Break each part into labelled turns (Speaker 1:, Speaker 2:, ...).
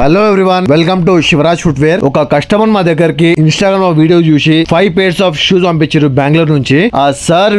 Speaker 1: Hello everyone, welcome to Shivaraj footwear. ఒక customer మా దగ్గరికి ఇన్స్టాగ్రామ్ లో వీడియో చూసి 5 pairs ఆఫ్ షూస్ పంపించారు బెంగళూరు నుంచి. ఆ సార్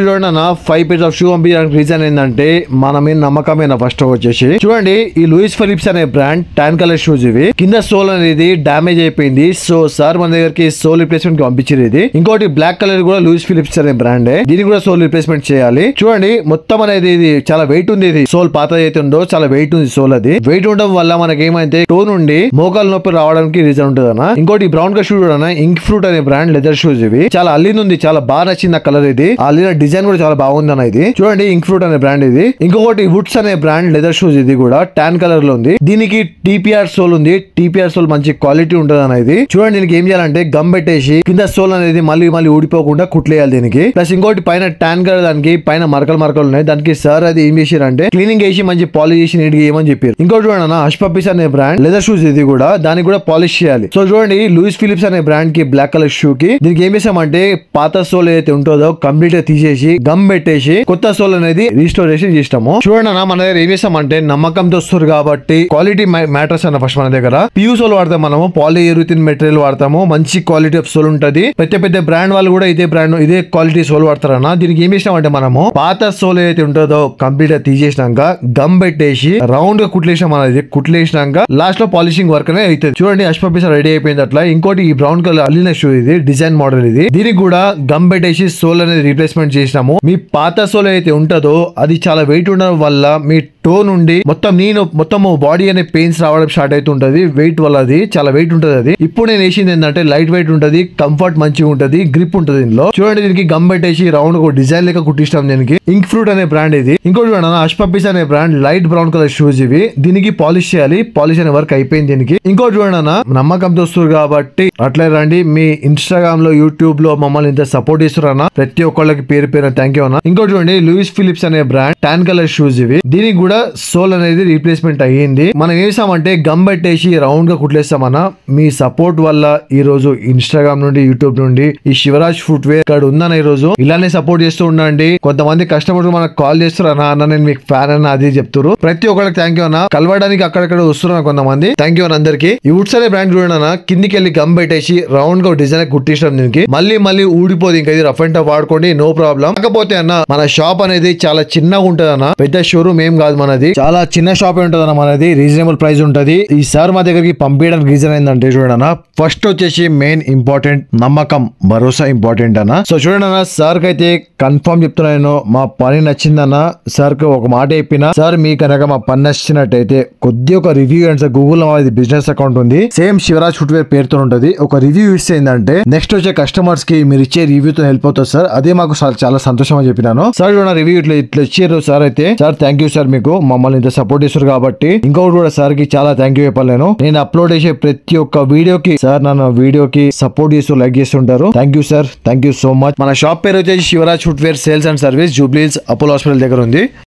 Speaker 1: 5 pairs ఆఫ్ షూ పంపించడానికి రీజన్ ఏంటంటే మన మీద నమ్మకమైన. ఫస్ట్ వచ్చేసి చూడండి, ఈ లూయిస్ ఫిలిప్స్ అనే బ్రాండ్ టాన్ కలర్ షూస్ ఇవి. కింద సోల్ అనేది డామేజ్ అయిపోయింది. సో సార్ మన దగ్గరికి సోల్ రిప్లేస్మెంట్ కి పంపించారు. ఇది ఇంకోటి బ్లాక్ కలర్ కూడా లూయిస్ ఫిలిప్స్ అనే బ్రాండే. దీనికి కూడా సోల్ రిప్లేస్మెంట్ చేయాలి. చూడండి, మొత్తం అనేది ఇది చాలా వెయిట్ ఉంది. ఇది సోల్ పాత అయితే ఉందో చాలా వెయిట్ ఉంది. సోల్ అది వెయిట్ ఉండడం వల్ల మనకి ఏమైతే టోన్ ఉండి మోకాలు నొప్పి రావడానికి రీజన్ ఉంటుంది అన్న. ఇంకోటి బ్రౌన్ కలర్ షూ కూడా ఇంక్ ఫ్రూట్ అనే బ్రాండ్ లెదర్ షూస్ ఇవి. చాలా అల్లింది ఉంది, చాలా బాగా నచ్చింది ఆ కలర్. ఇది అల్లిన డిజైన్ కూడా చాలా బాగుంది అన్న. ఇది చూడండి, ఇంక్ ఫ్రూట్ అనే బ్రాండ్ ఇది. ఇంకొకటి వుడ్స్ అనే బ్రాండ్ లెదర్ షూస్. ఇది కూడా టాన్ కలర్ లో ఉంది. దీనికి టీపీఆర్ సోల్ ఉంది. టీపీఆర్ సోల్ మంచి క్వాలిటీ ఉంటుంది అన్న. ఇది చూడండి, దీనికి ఏం చేయాలంటే గమ్ పెట్టేసి కింద సోల్ అనేది మళ్ళీ ఊడిపోకుండా కుట్లేయాలి దీనికి. ప్లస్ ఇంకోటి పైన టాన్ కలర్, దానికి పైన మరకలు ఉన్నాయి. దానికి సార్ అది ఏం చేశారంటే క్లీనింగ్ చేసి మంచి పాలిష్ చేసి నీట్ గా ఏమని చెప్పారు. ఇంకోటి చూడండి, హష్పపీస్ అనే బ్రాండ్ లెదర్ షూస్. ఇది కూడా దానికి కూడా పాలిష్ చేయాలి. సో చూడండి, లూయిస్ ఫిలిప్స్ అనే బ్రాండ్ కి బ్లాక్ కలర్ షూ కి దీనికి ఏం చేసామంటే పాత సోల్ ఏదైతే ఉంటుందో కంప్లీట్ గా తీసేసి గమ్ పెట్టేసి కొత్త సోల్ అనేది రీస్టోరేషన్ చేస్తాము. చూడండి అన్న, మన దగ్గర ఏం చేస్తామంటే నమ్మకంతో వస్తారు కాబట్టి క్వాలిటీ మ్యాటర్స్ అన్న. ఫస్ట్ మన దగ్గర పియూ సోల్ వాడతాం మనము, పాలియూరిథిన్ మెటీరియల్ వాడతాము. మంచి క్వాలిటీ ఆఫ్ సోల్ ఉంటది. పెద్ద బ్రాండ్ వాళ్ళు కూడా ఇదే క్వాలిటీ సోల్ వాడతారన్న. దీనికి ఏం చేసామంటే మనము పాత సోల్ ఏదైతే ఉంటుందో కంప్లీట్ గా తీసేసినాక గమ్ పెట్టేసి రౌండ్ గా కుట్లేసాం అనేది. కుట్లేసినాక లాస్ట్ లో పాలిషింగ్ వర్క్ అనేది అవుతుంది. చూడండి, అష్పపీస్ రెడీ అయిపోయింది. అట్లా ఇంకోటి ఈ బ్రౌన్ కలర్ అల్లిన షూ. ఇది డిజైన్ మోడల్. ఇది దీనికి కూడా గమ్ పెట్టేసి సోల్ అనేది రీప్లేస్మెంట్ చేసినాము. మీ పాత సోల్ అయితే ఉంటుందో అది చాలా వెయిట్ ఉండడం వల్ల మీ టో నుండి మొత్తం బాడీ అనే పెయిన్స్ రావడం స్టార్ట్ అవుతుంటది. వెయిట్ వల్ల అది చాలా వెయిట్ ఉంటది. అది ఇప్పుడు నేను వేసింది ఏంటంటే లైట్ వెయిట్ ఉంటది, కంఫర్ట్ మంచిగా ఉంటది, గ్రిప్ ఉంటది దీనిలో. చూడండి, దీనికి గమ్ పెట్టేసి రౌండ్ ఒక డిజైన్ లెక్క కుట్టిస్తాం దీనికి. ఇంక్ ఫ్రూట్ అనే బ్రాండ్ ఇది. ఇంకోటి చూడండి, అష్పపీస్ అనే brand light brown colour shoes ఇవి. దీనికి పాలిష్ చేయాలి. పాలిష్ అనే వర్క్ అయిపోయింది దీనికి. ఇంకోటి చూడండి అన్న, నమ్మకంతో వస్తారు కాబట్టి అట్లే రండి. మీ ఇన్స్టాగ్రామ్ లో యూట్యూబ్ లో మమ్మల్ని ఇంత సపోర్ట్ చేస్తారన్న. ప్రతి ఒక్కళ్ళకి పేరు థ్యాంక్ యూ అన్న. ఇంకోటి చూడండి, లూయిస్ ఫిలిప్స్ అనే బ్రాండ్ టాన్ కలర్ షూస్ ఇవి. దీనికి కూడా సోల్ అనేది రీప్లేస్మెంట్ అయ్యింది. మనం ఏం చేసామంటే గమ్ పెట్టేసి రౌండ్ గా కుట్లేస్తామన్న. మీ సపోర్ట్ వల్ల ఈ రోజు ఇన్స్టాగ్రామ్ నుండి యూట్యూబ్ నుండి ఈ శివరాజ్ ఫుట్వేర్ ఇక్కడ ఉందన్న. ఈ రోజు ఇలానే సపోర్ట్ చేస్తూ ఉండండి. కొంతమంది కస్టమర్స్ మనకు కాల్ చేస్తారు అన్న నేను మీకు ఫ్యాన్ అన్న అది చెప్తారు. ప్రతి ఒక్కరికి థ్యాంక్ యూ అన్న. కలవడానికి అక్కడక్కడ వస్తున్నారు కొంతమంది. థ్యాంక్ యూ అన్న అందరికి. ఈ వుడ్స్ అనే బ్రాండ్ చూడండి అన్న, కిందికి వెళ్ళి గమ్ పెట్టేసి రౌండ్ గా డిజైన్ కుట్టించడం దీనికి. మళ్ళీ ఊడిపోదు. ఇంకా ఇది రఫ్ అండ్ టఫ్ వాడుకోండి, నో ప్రాబ్లం. కాకపోతే అన్న మన షాప్ అనేది చాలా చిన్నగా ఉంటది అన్న. పెద్ద షోరూమ్ ఏం కాదు మనది, చాలా చిన్న షాప్ ఉంటది అన్న మనది. రీజనబుల్ ప్రైస్ ఉంటది. ఈ సార్ మా దగ్గరికి పంపించడానికి రీజన్ ఏంటంటే చూడన్న, ఫస్ట్ వచ్చేసి మెయిన్ ఇంపార్టెంట్ నమ్మకం, భరోసా ఇంపార్టెంట్ అన్న. సో చూడండి అన్న, సార్ కి అయితే కన్ఫర్మ్ చెప్తున్నాను, మా పని నచ్చిందన్న. సార్ కి ఒక మాట చెప్పిన, సార్ మీ కనుక మా పని నచ్చినట్టయితే కొద్దిగా ఒక రివ్యూ అండ్ సార్ గూగుల్ లో బిజినెస్ అకౌంట్ ఉంది, సేమ్ శివరాజ్ ఫుట్వేర్ పేరుతో ఉంటది. ఒక రివ్యూ ఇస్తే ఏంటంటే నెక్స్ట్ వచ్చే కస్టమర్స్ కి మీరు ఇచ్చే రివ్యూతో హెల్ప్ అవుతుంది సార్. అదే మాకు చాలా సంతోషం అని చెప్పినాను. సార్ చూడండి, రివ్యూ ఇట్లా ఇచ్చారు సార్. అయితే సార్ థ్యాంక్ యూ సార్, మీకు మమ్మల్ని ఇంత సపోర్ట్ చేస్తారు కాబట్టి. ఇంకొకటి కూడా సార్ కి చాలా థ్యాంక్ యూ చెప్పాను. నేను అప్లోడ్ చేసే ప్రతి ఒక్క వీడియోకి సార్ నన్ను వీడియోకి సపోర్ట్ చేస్తూ లైక్ చేస్తుంటారు. Thank you sir, thank you so much. మన షాప్ పేరు వచ్చేసి Shivaraj footwear sales and service, Jubilee Hills Apollo hospital దగ్గర ఉంది.